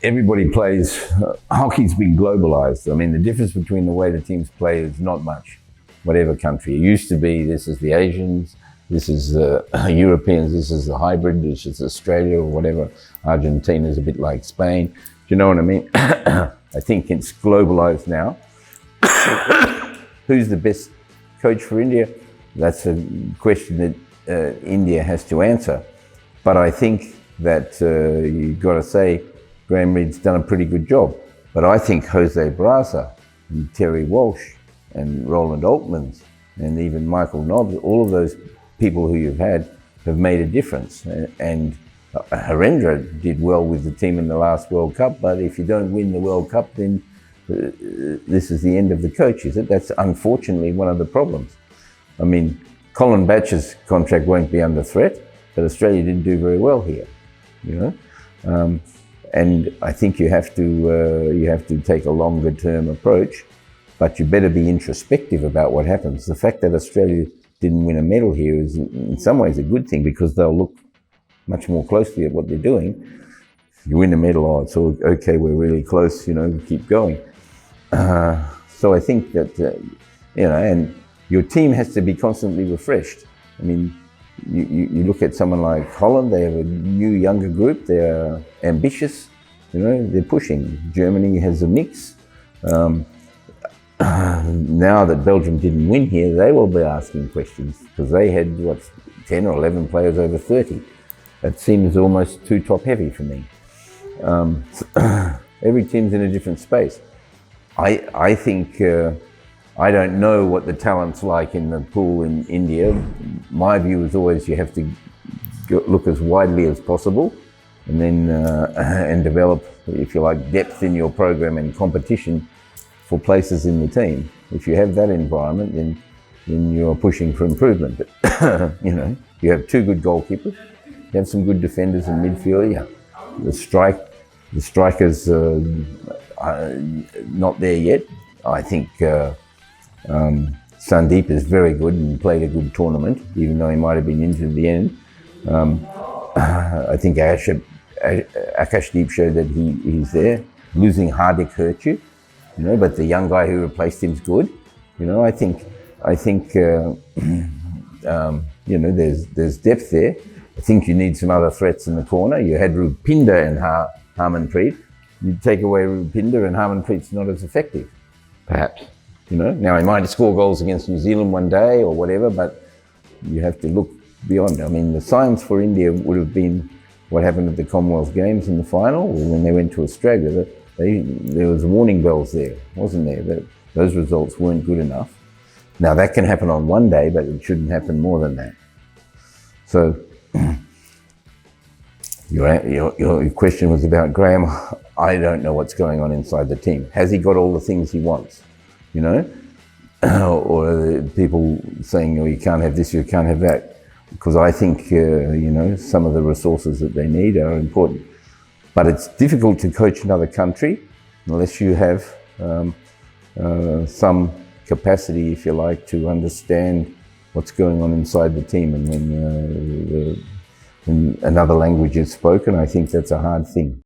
Everybody plays, hockey's been globalized. I mean, the difference between the way the teams play is not much, whatever country. It used to be, this is the Asians, this is the Europeans, this is the hybrid, this is Australia or whatever. Argentina's a bit like Spain. Do you know what I mean? I think it's globalized now. Who's the best coach for India? That's a question that India has to answer. But I think that you've got to say, Graham Ried's done a pretty good job. But I think Jose Barraza and Terry Walsh and Roland Altmans and even Michael Nobbs, all of those people who you've had have made a difference. And Harendra did well with the team in the last World Cup, but if you don't win the World Cup, then this is the end of the coach, is it? That's unfortunately one of the problems. I mean, Colin Batch's contract won't be under threat, but Australia didn't do very well here, you know? And I think you have to take a longer term approach, but you better be introspective about what happens. The fact that Australia didn't win a medal here is in some ways a good thing, because they'll look much more closely at what they're doing. You win a medal, oh, it's all okay, we're really close, you know, keep going. So I think that, you know, and your team has to be constantly refreshed. I mean, you look at someone like Holland, they have a new, younger group, they're ambitious, you know, they're pushing. Germany has a mix. Now that Belgium didn't win here, they will be asking questions, because they had, what, 10 or 11 players over 30. That seems almost too top-heavy for me. Every team's in a different space. I think, I don't know what the talent's like in the pool in India. My view is always you have to look as widely as possible, and then and develop, if you like, depth in your program and competition for places in the team. If you have that environment, then you're pushing for improvement. But you know, you have two good goalkeepers, you have some good defenders in midfield. Yeah, the strikers are not there yet. I think Sandeep is very good and played a good tournament, even though he might have been injured at the end. I think Akashdeep showed that he's there. Losing Hardik hurt you, you know, but the young guy who replaced him's good. You know, I think you know, there's depth there. I think you need some other threats in the corner. You had Rupinder and Harmanpreet. You take away Rupinder and Harmanpreet's not as effective, perhaps. You know, now he might score goals against New Zealand one day or whatever, but you have to look beyond. I mean, the signs for India would have been what happened at the Commonwealth Games in the final, when they went to Australia. There was warning bells there, wasn't there? That those results weren't good enough. Now that can happen on one day, but it shouldn't happen more than that. So your question was about Graham. I don't know what's going on inside the team. Has he got all the things he wants? You know, or are there people saying, oh, you can't have this, you can't have that? Because I think, you know, some of the resources that they need are important. But it's difficult to coach another country unless you have some capacity, if you like, to understand what's going on inside the team. And when another language is spoken, I think that's a hard thing.